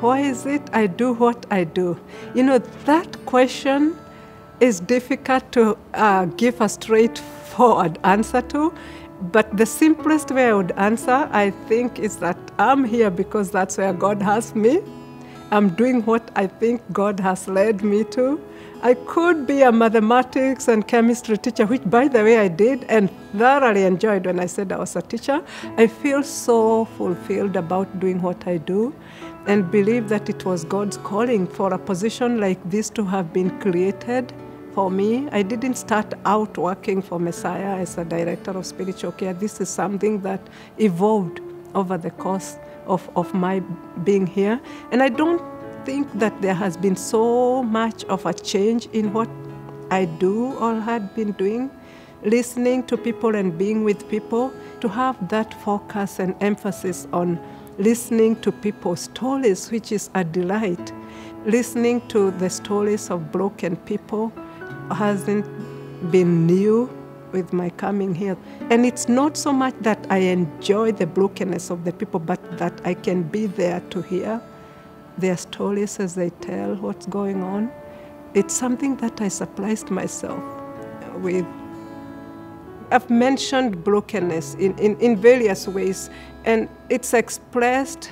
Why is it I do what I do? You know, that question is difficult to give a straightforward answer to, but the simplest way I would answer, I think, is that I'm here because that's where God has me. I'm doing what I think God has led me to. I could be a mathematics and chemistry teacher, which, by the way, I did and thoroughly enjoyed when I said I was a teacher. I feel so fulfilled about doing what I do and believe that it was God's calling for a position like this to have been created for me. I didn't start out working for Messiah as a director of spiritual care. This is something that evolved over the course of my being here. And I don't think that there has been so much of a change in what I do or had been doing. Listening to people and being with people, to have that focus and emphasis on listening to people's stories, which is a delight. Listening to the stories of broken people hasn't been new with my coming here. And it's not so much that I enjoy the brokenness of the people, but that I can be there to hear their stories as they tell what's going on. It's something that I surprised myself with. I've mentioned brokenness in various ways, and it's expressed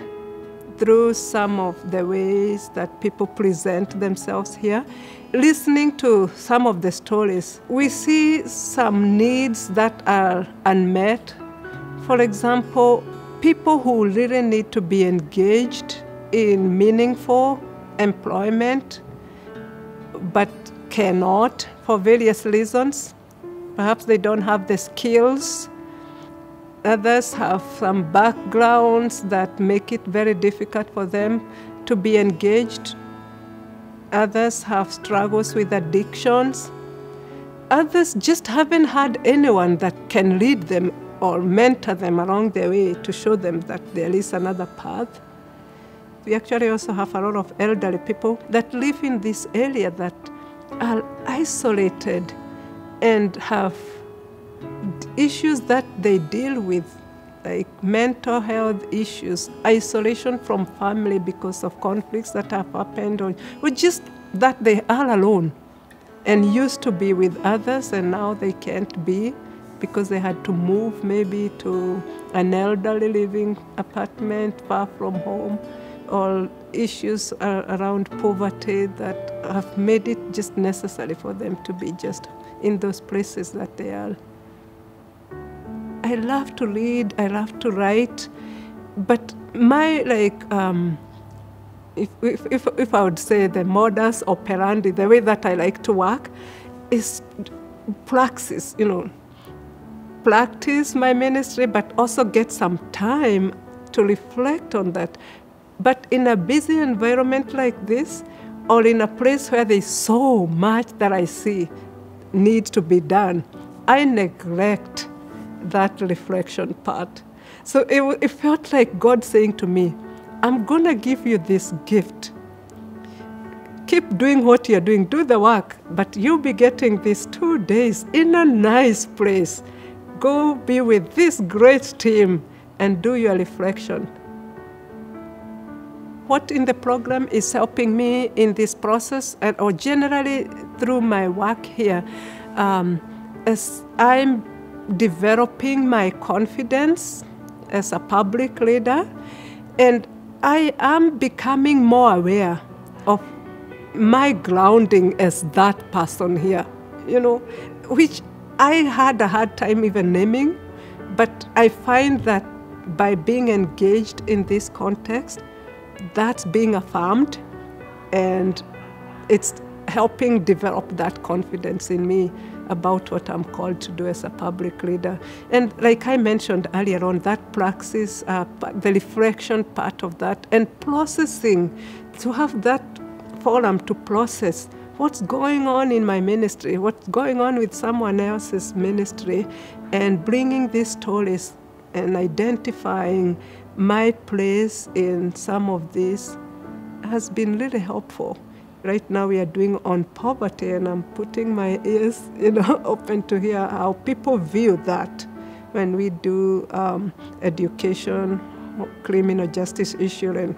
through some of the ways that people present themselves here. Listening to some of the stories, we see some needs that are unmet. For example, people who really need to be engaged in meaningful employment, but cannot for various reasons. Perhaps they don't have the skills. Others have some backgrounds that make it very difficult for them to be engaged. Others have struggles with addictions. Others just haven't had anyone that can lead them or mentor them along the way to show them that there is another path. We actually also have a lot of elderly people that live in this area that are isolated and have issues that they deal with, like mental health issues, isolation from family because of conflicts that have happened, or just that they are alone and used to be with others and now they can't be because they had to move maybe to an elderly living apartment far from home, or issues around poverty that have made it just necessary for them to be just in those places that they are. I love to read, I love to write, but my, if I would say the modus operandi, the way that I like to work is practice, practice my ministry, but also get some time to reflect on that. But in a busy environment like this, or in a place where there's so much that I see needs to be done, I neglect that reflection part. So it felt like God saying to me, I'm going to give you this gift. Keep doing what you're doing, do the work, but you'll be getting these 2 days in a nice place. Go be with this great team and do your reflection. What in the program is helping me in this process, or generally through my work here, as I'm developing my confidence as a public leader, and I am becoming more aware of my grounding as that person here, which I had a hard time even naming, but I find that by being engaged in this context, that's being affirmed, and it's helping develop that confidence in me about what I'm called to do as a public leader. And like I mentioned earlier on, that praxis, the reflection part of that, and processing, to have that forum to process what's going on in my ministry, what's going on with someone else's ministry, and bringing these stories and identifying my place in some of this has been really helpful. Right now we are doing on poverty, and I'm putting my ears, open to hear how people view that when we do education, criminal justice issue, and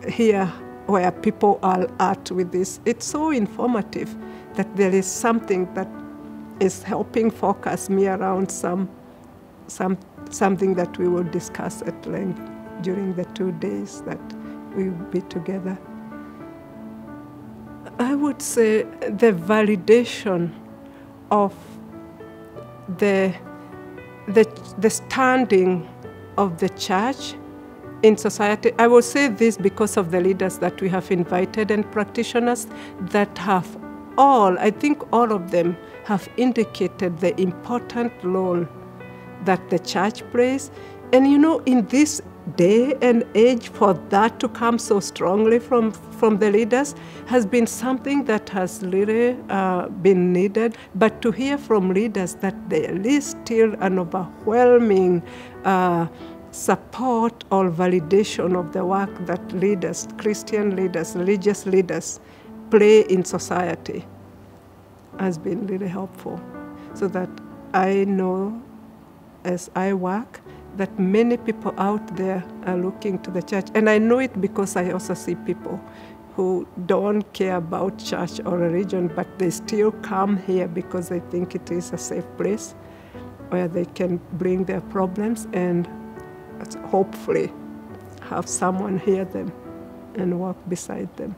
hear where people are at with this. It's so informative that there is something that is helping focus me around something that we will discuss at length during the 2 days that we will be together. I would say the validation of the standing of the church in society. I will say this because of the leaders that we have invited and practitioners that have I think all of them have indicated the important role that the church plays. And in this day and age, for that to come so strongly from the leaders has been something that has really been needed. But to hear from leaders that there is still an overwhelming support or validation of the work that leaders, Christian leaders, religious leaders, play in society has been really helpful. So that I know as I work that many people out there are looking to the church. And I know it because I also see people who don't care about church or religion, but they still come here because they think it is a safe place where they can bring their problems and hopefully have someone hear them and walk beside them.